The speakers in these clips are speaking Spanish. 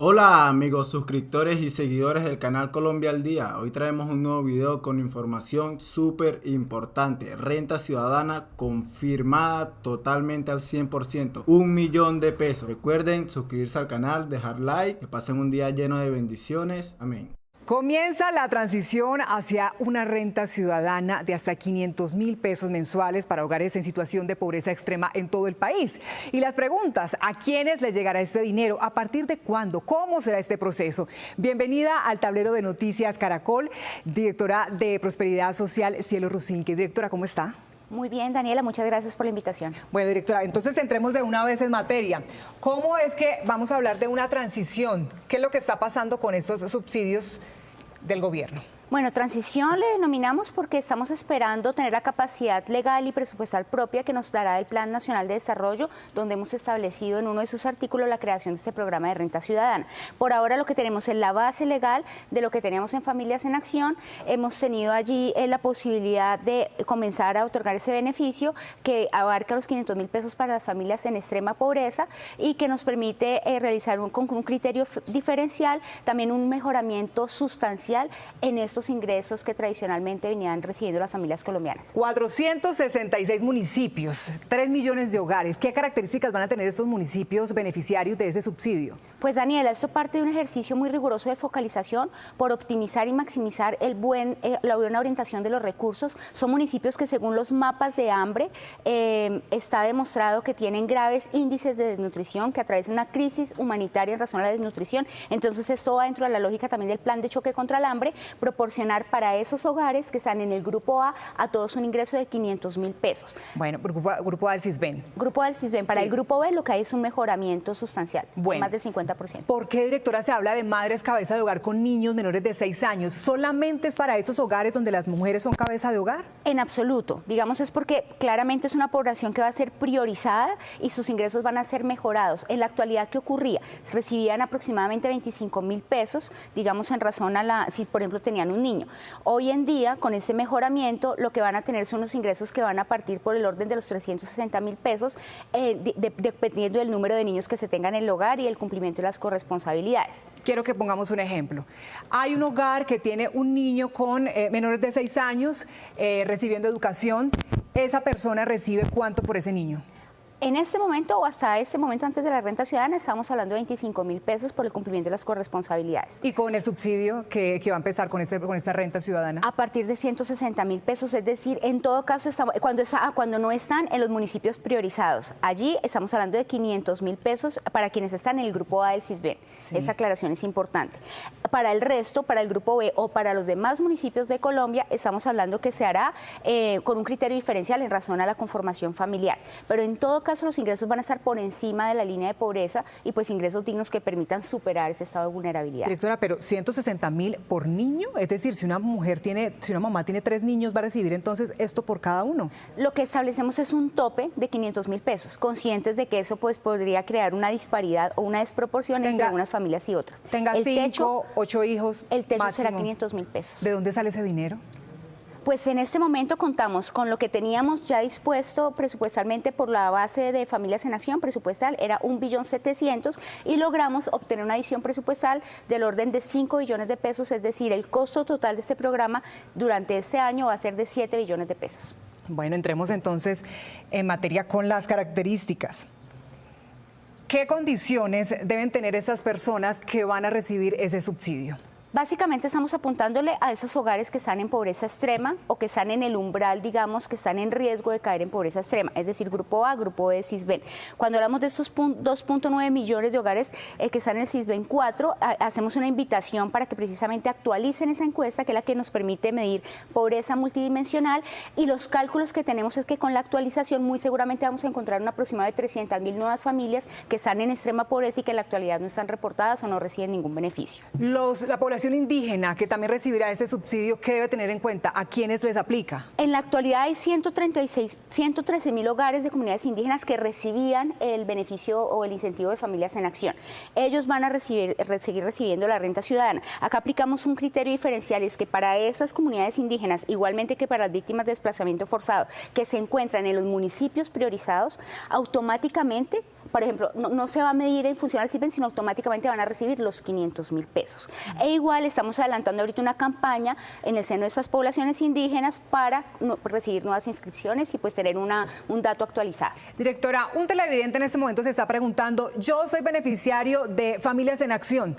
Hola amigos suscriptores y seguidores del canal Colombia al Día. Hoy traemos un nuevo video con información súper importante. Renta ciudadana confirmada totalmente al 100%. 1.000.000 de pesos. Recuerden suscribirse al canal, dejar like, que pasen un día lleno de bendiciones. Amén. Comienza la transición hacia una renta ciudadana de hasta 500.000 pesos mensuales para hogares en situación de pobreza extrema en todo el país. Y las preguntas, ¿a quiénes les llegará este dinero? ¿A partir de cuándo? ¿Cómo será este proceso? Bienvenida al tablero de noticias Caracol, directora de Prosperidad Social, Cielo Rusinque. Directora, ¿cómo está? Muy bien, Daniela, muchas gracias por la invitación. Bueno, directora, entonces entremos de una vez en materia. ¿Cómo es que vamos a hablar de una transición? ¿Qué es lo que está pasando con estos subsidios del gobierno? Bueno, transición le denominamos porque estamos esperando tener la capacidad legal y presupuestal propia que nos dará el Plan Nacional de Desarrollo, donde hemos establecido en uno de sus artículos la creación de este programa de renta ciudadana. Por ahora lo que tenemos es la base legal de lo que teníamos en Familias en Acción. Hemos tenido allí la posibilidad de comenzar a otorgar ese beneficio que abarca los 500.000 pesos para las familias en extrema pobreza y que nos permite realizar con un criterio diferencial, también un mejoramiento sustancial en estos ingresos que tradicionalmente venían recibiendo las familias colombianas. 466 municipios, 3 millones de hogares. ¿Qué características van a tener estos municipios beneficiarios de ese subsidio? Pues Daniela, esto parte de un ejercicio muy riguroso de focalización por optimizar y maximizar la buena orientación de los recursos. Son municipios que según los mapas de hambre está demostrado que tienen graves índices de desnutrición, que atraviesan una crisis humanitaria en razón a la desnutrición. Entonces esto va dentro de la lógica también del plan de choque contra el hambre, proporcionar para esos hogares que están en el grupo A todos un ingreso de 500.000 pesos. Bueno, grupo A del CISBEN. Grupo A del CISBEN. Para el grupo B lo que hay es un mejoramiento sustancial, más del 50%. ¿Por qué, directora, se habla de madres cabeza de hogar con niños menores de 6 años? ¿Solamente es para esos hogares donde las mujeres son cabeza de hogar? En absoluto. Digamos, es porque claramente es una población que va a ser priorizada y sus ingresos van a ser mejorados. En la actualidad, ¿qué ocurría? Recibían aproximadamente 25.000 pesos, digamos, en razón a si por ejemplo tenían un niño. Hoy en día, con este mejoramiento, lo que van a tener son unos ingresos que van a partir por el orden de los 360.000 pesos, dependiendo del número de niños que se tengan en el hogar y el cumplimiento de las corresponsabilidades. Quiero que pongamos un ejemplo. Hay un hogar que tiene un niño con menores de 6 años recibiendo educación. ¿Esa persona recibe cuánto por ese niño? En este momento o hasta este momento antes de la renta ciudadana estamos hablando de 25.000 pesos por el cumplimiento de las corresponsabilidades. ¿Y con el subsidio que va a empezar con esta renta ciudadana? A partir de 160.000 pesos, es decir, en todo caso cuando no están en los municipios priorizados. Allí estamos hablando de 500.000 pesos para quienes están en el grupo A del CISBEN. Sí. Esa aclaración es importante. Para el resto, para el grupo B o para los demás municipios de Colombia, estamos hablando que se hará con un criterio diferencial en razón a la conformación familiar. Pero en todo caso los ingresos van a estar por encima de la línea de pobreza y pues ingresos dignos que permitan superar ese estado de vulnerabilidad. Directora, pero 160.000 por niño, es decir, si una mamá tiene 3 niños, ¿va a recibir entonces esto por cada uno? Lo que establecemos es un tope de 500.000 pesos, conscientes de que eso pues podría crear una disparidad o una desproporción entre algunas familias y otras. Tenga 5, 8 hijos. El techo máximo. será 500.000 pesos. ¿De dónde sale ese dinero? Pues en este momento contamos con lo que teníamos ya dispuesto presupuestalmente por la base de Familias en Acción presupuestal, era 1.700.000.000 y logramos obtener una adición presupuestal del orden de 5 billones de pesos, es decir, el costo total de este programa durante este año va a ser de 7 billones de pesos. Bueno, entremos entonces en materia con las características. ¿Qué condiciones deben tener estas personas que van a recibir ese subsidio? Básicamente estamos apuntándole a esos hogares que están en pobreza extrema o que están en el umbral, digamos, que están en riesgo de caer en pobreza extrema, es decir, grupo A, grupo B, CISBEN. Cuando hablamos de estos 2.9 millones de hogares que están en el CISBEN 4, hacemos una invitación para que precisamente actualicen esa encuesta, que es la que nos permite medir pobreza multidimensional, y los cálculos que tenemos es que con la actualización muy seguramente vamos a encontrar un aproximado de 300.000 nuevas familias que están en extrema pobreza y que en la actualidad no están reportadas o no reciben ningún beneficio. La población indígena que también recibirá este subsidio, ¿qué debe tener en cuenta? ¿A quiénes les aplica? En la actualidad hay 113.000 hogares de comunidades indígenas que recibían el beneficio o el incentivo de Familias en Acción. Ellos van a seguir recibiendo la renta ciudadana. Acá aplicamos un criterio diferencial, y es que para esas comunidades indígenas, igualmente que para las víctimas de desplazamiento forzado, que se encuentran en los municipios priorizados, automáticamente por ejemplo, no se va a medir en función al CISBEN, sino automáticamente van a recibir los 500.000 pesos. E igual estamos adelantando ahorita una campaña en el seno de estas poblaciones indígenas para recibir nuevas inscripciones y pues tener un dato actualizado. Directora, un televidente en este momento se está preguntando, yo soy beneficiario de Familias en Acción.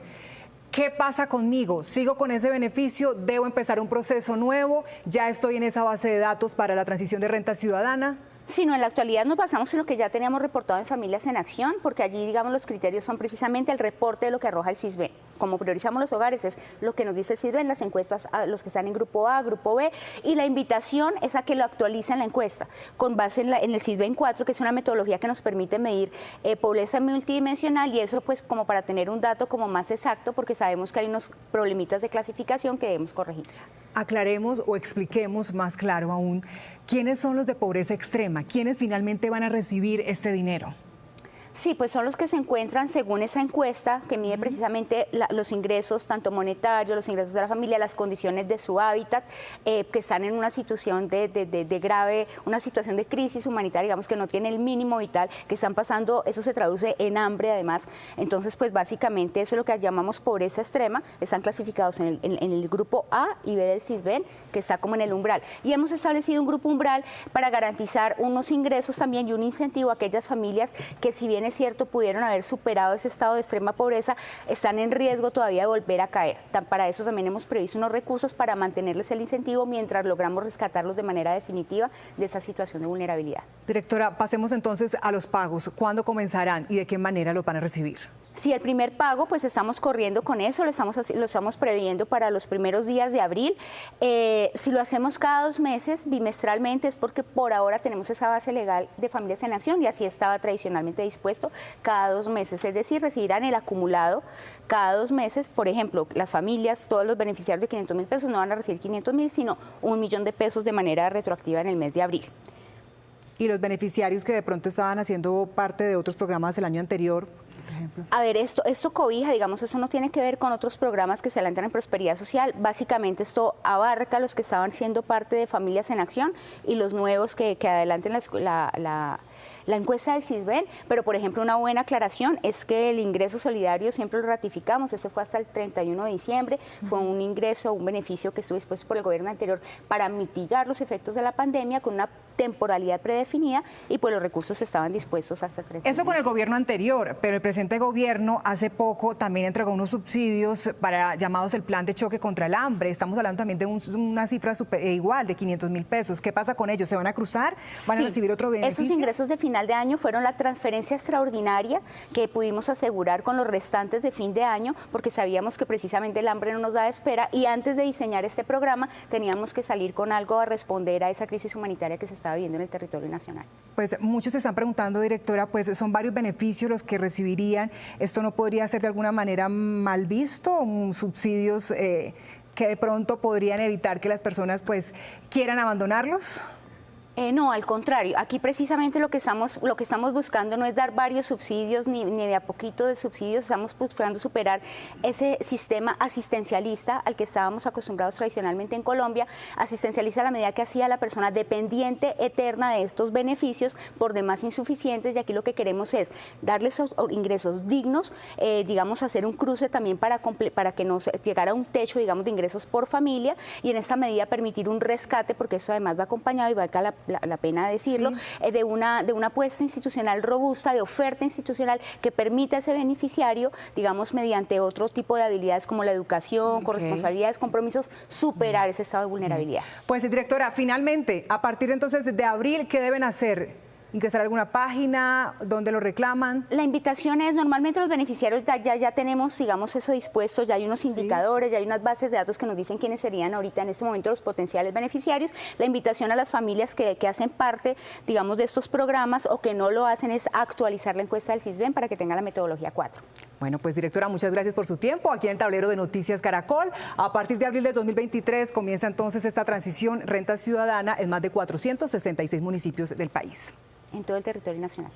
¿Qué pasa conmigo? ¿Sigo con ese beneficio? ¿Debo empezar un proceso nuevo? ¿Ya estoy en esa base de datos para la transición de renta ciudadana? Sino en la actualidad nos basamos en lo que ya teníamos reportado en Familias en Acción, porque allí, digamos, los criterios son precisamente el reporte de lo que arroja el CISBEN. Como priorizamos los hogares, es lo que nos dice el CISBEN, las encuestas a los que están en grupo A, grupo B, y la invitación es a que lo actualicen la encuesta, con base en el CISBEN 4, que es una metodología que nos permite medir pobreza multidimensional, y eso pues como para tener un dato como más exacto, porque sabemos que hay unos problemitas de clasificación que debemos corregir. Aclaremos o expliquemos más claro aún, ¿quiénes son los de pobreza extrema? ¿Quiénes finalmente van a recibir este dinero? Sí, pues son los que se encuentran según esa encuesta que mide precisamente los ingresos, tanto monetarios, los ingresos de la familia, las condiciones de su hábitat, que están en una situación de grave, una situación de crisis humanitaria, digamos que no tiene el mínimo vital, que están pasando, eso se traduce en hambre además. Entonces, pues básicamente eso es lo que llamamos pobreza extrema, están clasificados en el grupo A y B del CISBEN, que está como en el umbral. Y hemos establecido un grupo umbral para garantizar unos ingresos también y un incentivo a aquellas familias que, si bien es cierto, pudieron haber superado ese estado de extrema pobreza, están en riesgo todavía de volver a caer. Para eso también hemos previsto unos recursos para mantenerles el incentivo mientras logramos rescatarlos de manera definitiva de esa situación de vulnerabilidad. Directora, pasemos entonces a los pagos. ¿Cuándo comenzarán y de qué manera los van a recibir? Sí, el primer pago, pues estamos corriendo con eso, lo estamos previendo para los primeros días de abril. Si lo hacemos cada 2 meses, bimestralmente, es porque por ahora tenemos esa base legal de Familias en Acción y así estaba tradicionalmente dispuesto cada 2 meses. Es decir, recibirán el acumulado cada 2 meses. Por ejemplo, las familias, todos los beneficiarios de 500.000 pesos no van a recibir 500.000, sino 1 millón de pesos de manera retroactiva en el mes de abril. ¿Y los beneficiarios que de pronto estaban haciendo parte de otros programas del año anterior? A ver, esto cobija, digamos, eso no tiene que ver con otros programas que se adelantan en prosperidad social. Básicamente esto abarca a los que estaban siendo parte de Familias en Acción y los nuevos que adelanten la encuesta del CISBEN, pero por ejemplo una buena aclaración es que el ingreso solidario siempre lo ratificamos, ese fue hasta el 31 de diciembre, fue un ingreso, un beneficio que estuvo dispuesto por el gobierno anterior para mitigar los efectos de la pandemia con una temporalidad predefinida y pues los recursos estaban dispuestos hasta el 31. Eso con el gobierno anterior, pero el presente gobierno hace poco también entregó unos subsidios para llamados el plan de choque contra el hambre. Estamos hablando también de una cifra igual de 500.000 pesos. ¿Qué pasa con ellos? ¿Se van a cruzar? ¿Van a recibir otro beneficio? Esos ingresos de final de año fueron la transferencia extraordinaria que pudimos asegurar con los restantes de fin de año, porque sabíamos que precisamente el hambre no nos da espera y antes de diseñar este programa teníamos que salir con algo a responder a esa crisis humanitaria que se estaba viviendo en el territorio nacional. Pues muchos se están preguntando, directora, pues son varios beneficios los que recibirían. ¿Esto no podría ser de alguna manera mal visto? ¿Subsidios que de pronto podrían evitar que las personas pues quieran abandonarlos? No, al contrario, aquí precisamente lo que estamos buscando no es dar varios subsidios ni de a poquito de subsidios, estamos buscando superar ese sistema asistencialista al que estábamos acostumbrados tradicionalmente en Colombia, asistencialista a la medida que hacía la persona dependiente eterna de estos beneficios, por demás insuficientes, y aquí lo que queremos es darles ingresos dignos, digamos hacer un cruce también para que nos llegara a un techo, digamos, de ingresos por familia y en esta medida permitir un rescate, porque eso además va acompañado y valga la pena decirlo, sí, de una apuesta institucional robusta, de oferta institucional que permita a ese beneficiario, digamos, mediante otro tipo de habilidades como la educación, corresponsabilidades, compromisos, superar ese estado de vulnerabilidad. Pues, directora, finalmente, a partir entonces de abril, ¿qué deben hacer? ¿Ingresar a alguna página? ¿Dónde lo reclaman? La invitación es, normalmente los beneficiarios ya tenemos, digamos, eso dispuesto, ya hay unos indicadores, ya hay unas bases de datos que nos dicen quiénes serían ahorita en este momento los potenciales beneficiarios. La invitación a las familias que hacen parte, digamos, de estos programas o que no lo hacen es actualizar la encuesta del CISBEN para que tenga la metodología 4. Bueno, pues directora, muchas gracias por su tiempo aquí en el tablero de Noticias Caracol. A partir de abril de 2023 comienza entonces esta transición renta ciudadana en más de 466 municipios del país. En todo el territorio nacional.